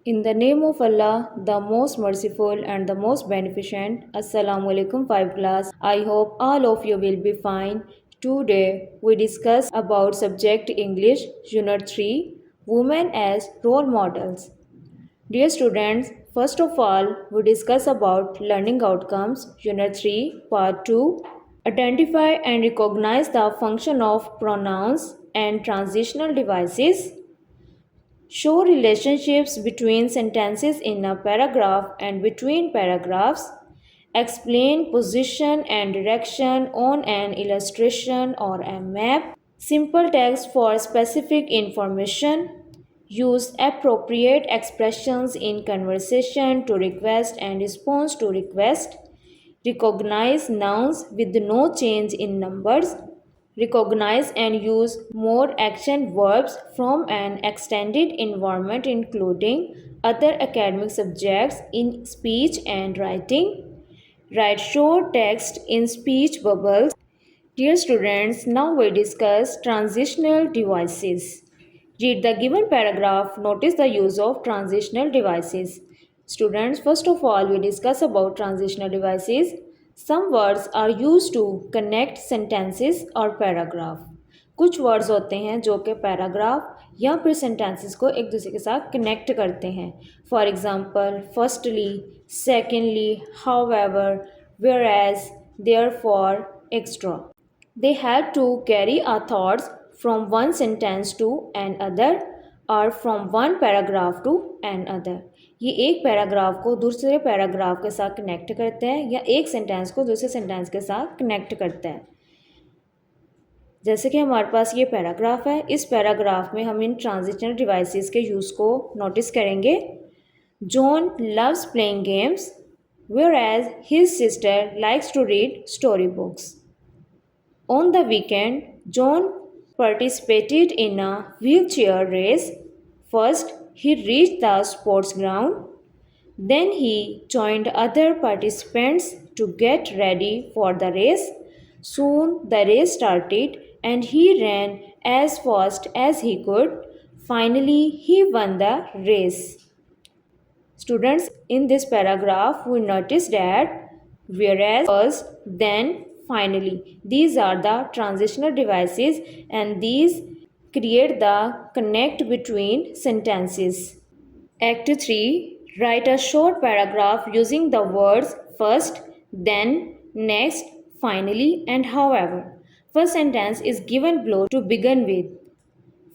In the name of Allah, the most merciful and the most beneficent. Assalamu alaikum 5 class. I hope all of you will be fine. Today we discuss about subject English Unit 3 Women as Role Models. Dear students, first of all we discuss about learning outcomes Unit 3 Part 2. Identify and recognize the function of pronouns and transitional devices. Show relationships between sentences in a paragraph and between paragraphs. Explain position and direction on an illustration or a map. Simple text for specific information. Use appropriate expressions in conversation to request and response to request. Recognize nouns with no change in numbers. Recognize and use more action verbs from an extended environment including other academic subjects in speech and writing. Write short text in speech bubbles. Dear students, now we discuss transitional devices. Read the given paragraph. Notice the use of transitional devices. Students, first of all, we discuss about transitional devices. Some words are used to connect sentences or paragraph. कुछ words होते हैं जो कि paragraph या फिर sentences को एक दूसरे के साथ कनेक्ट करते हैं. For example, firstly, secondly, however, whereas, therefore, etc. They help to carry our thoughts from one sentence to another or from one paragraph to another. ये एक पैराग्राफ को दूसरे पैराग्राफ के साथ कनेक्ट करते हैं या एक सेंटेंस को दूसरे सेंटेंस के साथ कनेक्ट करते हैं. जैसे कि हमारे पास ये पैराग्राफ है, इस पैराग्राफ में हम इन ट्रांजिशनल डिवाइसेस के यूज़ को नोटिस करेंगे. John loves playing games whereas his sister likes to read storybooks. On the weekend, John participated in a wheelchair race. First, he reached the sports ground. Then he joined other participants to get ready for the race. Soon the race started and he ran as fast as he could. Finally, he won the race. Students, in this paragraph, we notice that whereas, first, then, finally. These are the transitional devices and these create the connect between sentences. Act 3. Write a short paragraph using the words first, then, next, finally and however. First sentence is given below to begin with.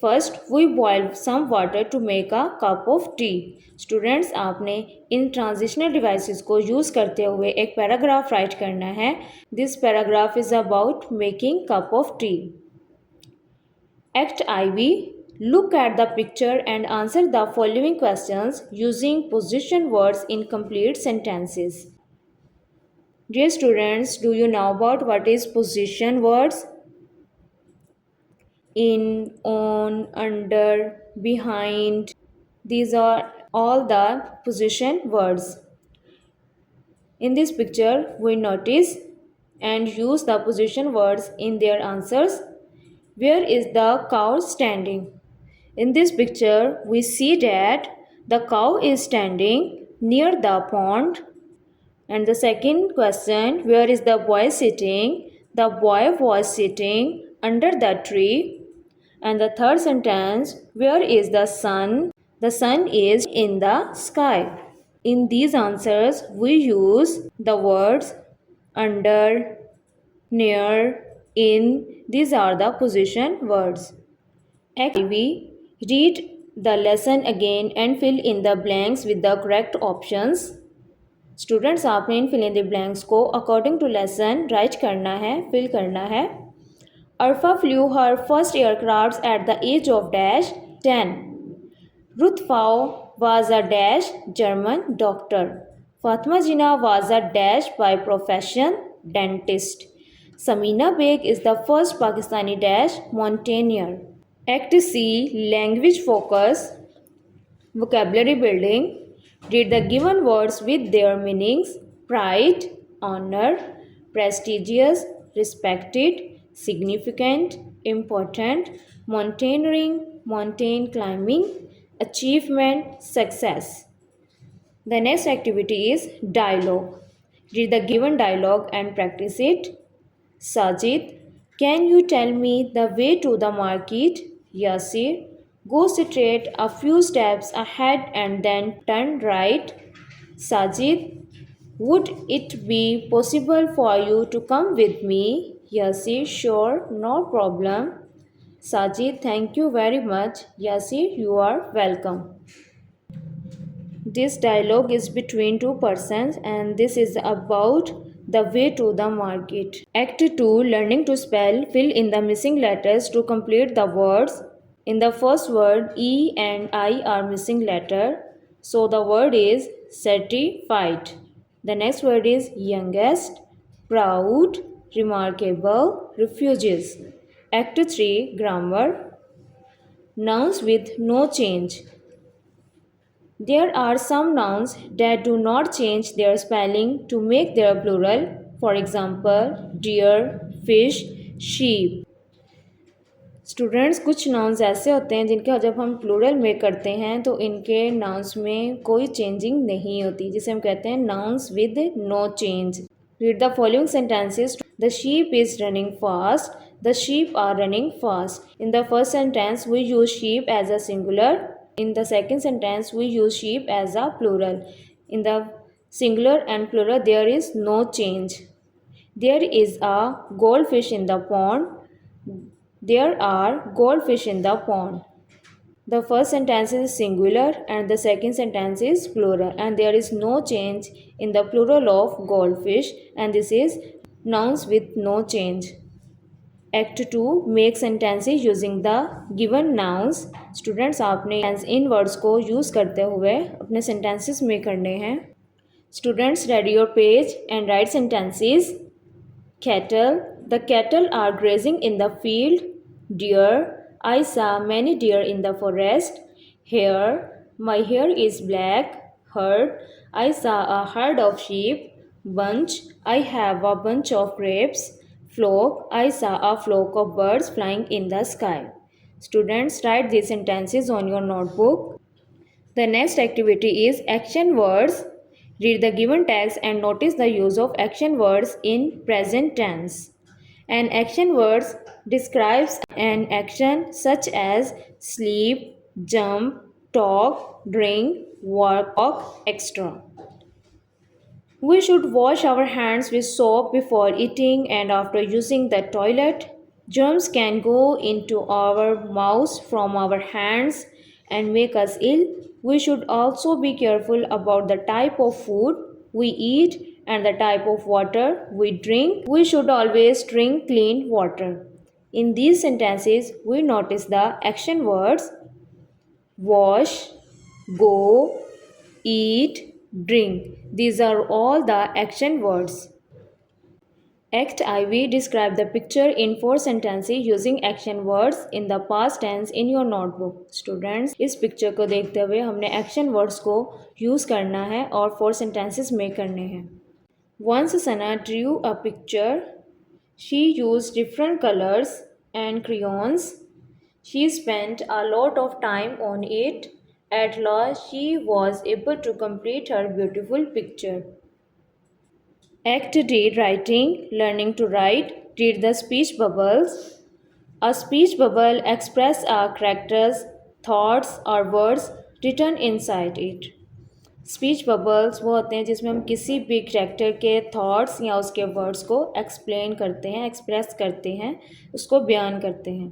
First we boil some water to make a cup of tea. Students, आपने इन transitional devices को use करते हुए एक paragraph write करना है. This paragraph is about making cup of tea. Act IV. Look at the picture and answer the following questions using position words in complete sentences. Dear students, do you know about what is position words? In, on, under, behind. These are all the position words. In this picture, we notice and use the position words in their answers. Where is the cow standing? In this picture, we see that the cow is standing near the pond. And the second question, where is the boy sitting? The boy was sitting under the tree. And the third sentence, where is the sun? The sun is in the sky. In these answers, we use the words under, near, in. These are the position words. Activity. Read the lesson again and fill in the blanks with the correct options. Students, आपने इन fill in the blanks को according to lesson write करना है, fill करना है. Arfa flew her first aircraft at the age of dash 10. Ruth Fau was a dash German doctor. Fatma Jinnah was a dash by profession dentist. Samina Beg is the first Pakistani dash mountaineer. Act C. Language focus. Vocabulary building. Read the given words with their meanings. Pride, honor, prestigious, respected, significant, important, mountaineering, mountain climbing, achievement, success. The next activity is dialogue. Read the given dialogue and practice it. Sajid, can you tell me the way to the market? Yasir, go straight a few steps ahead and then turn right. Sajid, would it be possible for you to come with me? Yasir, sure, no problem. Sajid, thank you very much. Yasir, you are welcome. This dialogue is between two persons and this is about the way to the market. Act 2, learning to spell. Fill in the missing letters to complete the words. In the first word, E and I are missing letter. So the word is certified. The next word is youngest, proud, remarkable, refugees. Act 3, grammar. Nouns with no change. There are some nouns that do not change their spelling to make their plural. For example, deer, fish, sheep. Students, कुछ nouns ऐसे होते हैं जिनके जब हम plural में करते हैं तो इनके नाउन्स में कोई चेंजिंग नहीं होती, जिसे हम कहते हैं nouns with no change. Read the following sentences. The sheep is running fast. The sheep are running fast. In the first sentence we use sheep as a singular. In the second sentence, we use sheep as a plural. In the singular and plural, there is no change. There is a goldfish in the pond. There are goldfish in the pond. The first sentence is singular and the second sentence is plural, and there is no change in the plural of goldfish, and this is nouns with no change. Act 2, make sentences using the given nouns. Students, आपने इन words को use करते हुए अपने sentences में करने हैं. Students, ready your page and right sentences. Cattle, the cattle are grazing in the field. Deer, I saw many deer in the forest. Hare, my hair is black. Herd, I saw a herd of sheep. Bunch, I have a bunch of grapes. Flock, I saw a flock of birds flying in the sky. Students, write these sentences on your notebook. The next activity is action words. Read the given text and notice the use of action words in present tense. An action word describes an action such as sleep, jump, talk, drink, walk, etc. We should wash our hands with soap before eating and after using the toilet. Germs can go into our mouths from our hands and make us ill. We should also be careful about the type of food we eat and the type of water we drink. We should always drink clean water. In these sentences, we notice the action words wash, go, eat, drink. These are all the action words. Act IV, describe the picture in 4 sentences using action words in the past tense in your notebook. Students, इस picture को देखते हुए हमने action words को use करना है और 4 sentences में करने हैं. Once Sana drew a picture. She used different colors and crayons. She spent a lot of time on it. At last, she was able to complete her beautiful picture. Act D, writing, learning to write. Read the speech bubbles. A speech bubble expresses our characters, thoughts or words written inside it. Speech bubbles वो होते हैं जिसमें हम किसी भी character के thoughts या उसके वर्ड्स को एक्सप्लेन करते हैं, एक्सप्रेस करते हैं, उसको बयान करते हैं.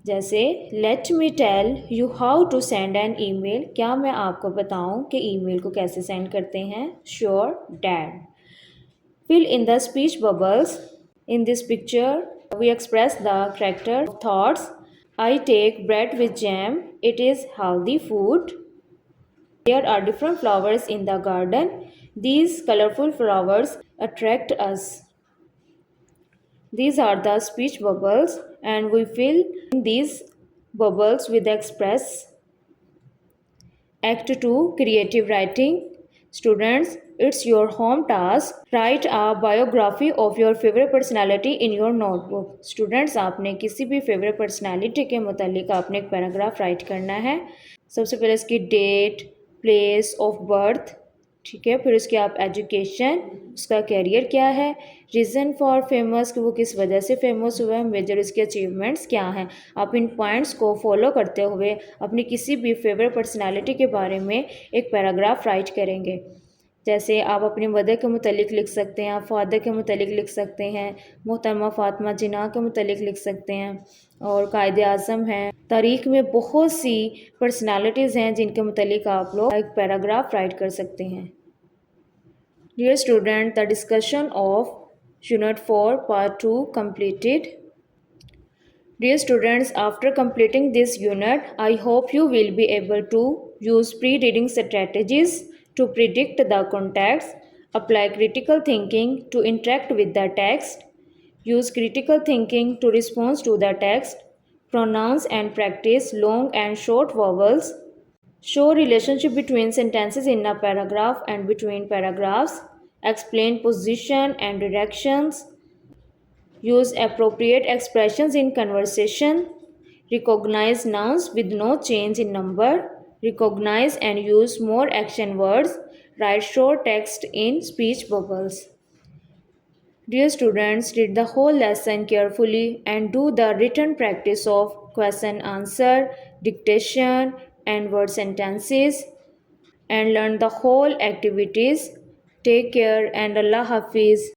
जैसे let me tell you how to send an email. क्या मैं आपको बताऊं कि ईमेल को कैसे सेंड करते हैं? Sure dad. Fill in the speech bubbles. In this picture we express the character thoughts. I take bread with jam. It is healthy food. There are different flowers in the garden. These colorful flowers attract us. These are the speech bubbles and we fill these bubbles with express. Act 2, creative writing. Students, it's your home task. Write a biography of your favorite personality in your notebook. Students, आपने किसी भी favorite personality के मुतालिक आपने एक paragraph write करना है. सबसे पहले इसकी डेट, प्लेस ऑफ बर्थ, ठीक है। फिर उसके आप एजुकेशन, उसका कैरियर क्या है, रीज़न फॉर फेमस कि वो किस वजह से फेमस हुआ है, मेजर उसके अचीवमेंट्स क्या हैं। आप इन पॉइंट्स को फॉलो करते हुए अपनी किसी भी फेवरेट पर्सनालिटी के बारे में एक पैराग्राफ राइट करेंगे। जैसे आप अपनी मदर के मुतलिक लिख सकते हैं, आप फादर के मुतलिक लिख सकते हैं, मोहतरमा फ़ातिमा जिन्ना के मुतलिक लिख सकते हैं, और कायदे आज़म हैं। तारीख़ में बहुत सी पर्सनालिटीज़ हैं जिनके मुतलिक आप लोग एक पैराग्राफ राइट कर सकते हैं। Dear student, the discussion of Unit 4 Part 2 completed. Dear students, after completing this unit, I hope you will be able to use pre-reading strategies to predict the context, apply critical thinking to interact with the text, use critical thinking to respond to the text, pronounce and practice long and short vowels, show relationship between sentences in a paragraph and between paragraphs, explain position and directions, use appropriate expressions in conversation, recognize nouns with no change in number, recognize and use more action words, write short text in speech bubbles. Dear students, read the whole lesson carefully and do the written practice of question answer, dictation, and word sentences, and learn the whole activities. Take care and Allah Hafiz.